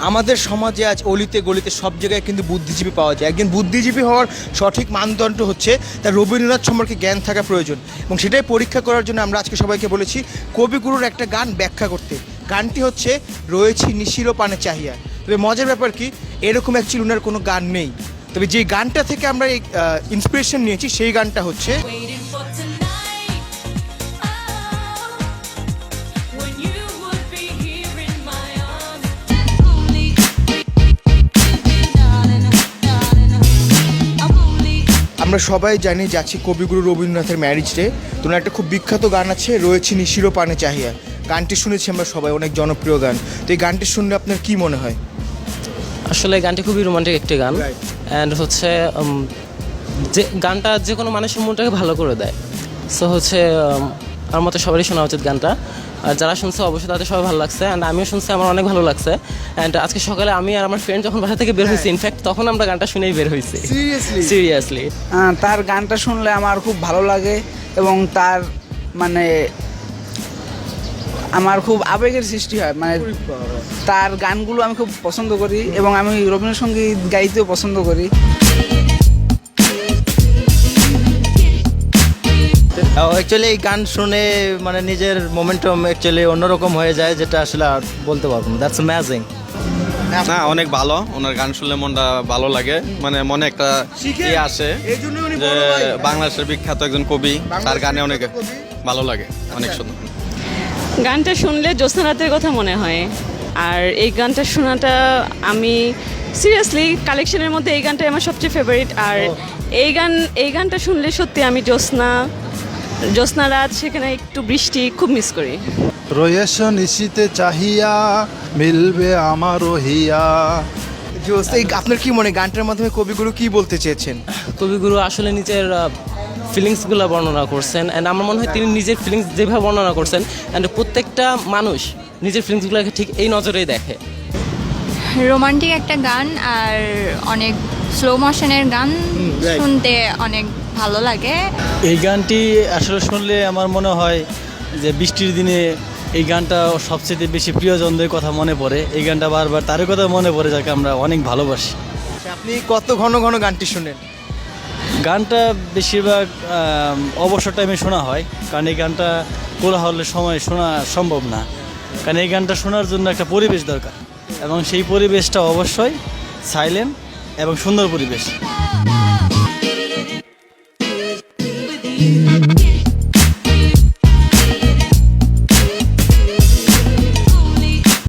আমাদের সমাজে আজ অলিতে গলিতে সব জায়গায় কিন্তু বুদ্ধিজীবী পাওয়া যায়। একজন বুদ্ধিজীবী হওয়ার সঠিক মানদণ্ড হচ্ছে তার রবীন্দ্রনাথ সম্পর্কে জ্ঞান থাকা প্রয়োজন, এবং সেটাই পরীক্ষা করার জন্য আমরা আজকে সবাইকে বলেছি কবিগুরুর একটা গান ব্যাখ্যা করতে। গানটি হচ্ছে রয়েছি নিশির পানে চাহিয়া। তবে মজার ব্যাপার কি, এরকম অ্যাকচুয়ালি ওনার কোনো গান নেই, তবে যে গানটা থেকে আমরা এই ইন্সপিরেশন নিয়েছি সেই গানটা হচ্ছে Waiting for tonight. Oh, when you would be here in my arms. Only, darling, darling, I'm only. আমরা সবাই জানি যাচ্ছি কবিগুরু রবীন্দ্রনাথের ম্যারেজ ডে। তো ওনার একটা খুব বিখ্যাত গান আছে রয়েছি নিশির পানে চাহিয়া। গানটি শুনেছি আমরা সবাই, অনেক জনপ্রিয় গান। তো এই গানটি শুনলে আপনার কি মনে হয়? আসলে গানটি খুবই রোমান্টিক একটি গান, Right. অ্যান্ড হচ্ছে যে গানটা যে কোনো মানুষের মনটাকে ভালো করে দেয়। সো হচ্ছে আমার মতো সবারই শোনা উচিত গানটা, আর যারা শুনছে অবশ্যই তাদের সবাই ভালো লাগছে, অ্যান্ড আমিও শুনছি, আমার অনেক ভালো লাগছে। অ্যান্ড আজকে সকালে আমি আর আমার ফ্রেন্ড যখন বাসা থেকে বের হয়েছি, ইনফ্যাক্ট তখন আমরা গানটা শুনেই বের হয়েছি। সিরিয়াসলি তার গানটা শুনলে আমার খুব ভালো লাগে এবং তার মানে আমার খুব আবেগের সৃষ্টি হয়। মানে তার গানগুলো আমি খুব পছন্দ করি এবং আমি রবীন্দ্রসঙ্গীত গাইতেও পছন্দ করি। অ্যাকচুয়ালি এই গান শুনে মানে নিজের মোমেন্টাম অ্যাকচুয়ালি অন্যরকম হয়ে যায়, যেটা আসলে আর বলতে পারবো না। That's amazing. না, অনেক ভালো। ওনার গান শুনলে মনটা ভালো লাগে, মানে মনে একটা ইয়ে আসে যে বাংলাদেশের বিখ্যাত একজন কবি, তার গানে অনেক ভালো লাগে, অনেক সুন্দর। গানটা শুনলে জ্যোৎস্না রাতের কথা মনে হয়। আর এই গানটা শোনাটা আমি সিরিয়াসলি কালেকশনের মধ্যে এই গানটাই আমার সবচেয়ে ফেভারিট। আর এই গানটা শুনলে সত্যি আমি জ্যোৎস্না রাত, সেখানে একটু বৃষ্টি খুব মিস করি। রয়েছ নিশিতে চাহিয়া মিলবে আমারও হিয়া। আপনার কি মনে হয় গানটার মাধ্যমে কবিগুরু কি বলতে চেয়েছেন? কবিগুরু আসলে নিজের ফিলিংসগুলো বর্ণনা করছেন, অ্যান্ড আমার মনে হয় তিনি নিজের ফিলিংস যেভাবে বর্ণনা করছেন, অ্যান্ড প্রত্যেকটা মানুষ নিজের ফিলিংসগুলোকে ঠিক এই নজরেই দেখে। রোমান্টিক একটা গান আর অনেক স্লো মোশনের গান শুনতে অনেক ভালো লাগে। এই গানটি আসলে শুনলে আমার মনে হয় যে বৃষ্টির দিনে এই গানটা সবচেয়ে বেশি প্রিয়জনদের কথা মনে পড়ে। এই গানটা বারবার তারই কথা মনে পড়ে, যাকে আমরা অনেক ভালোবাসি। আপনি কত ঘন ঘন গানটি শুনেন? গানটা বেশিরভাগ অবসর টাইমে শোনা হয়, কারণ এই গানটা কোলাহলের সময় শোনা সম্ভব না। কারণ এই গানটা শোনার জন্য একটা পরিবেশ দরকার, এবং সেই পরিবেশটা অবশ্যই সাইলেন্ট এবং সুন্দর পরিবেশ।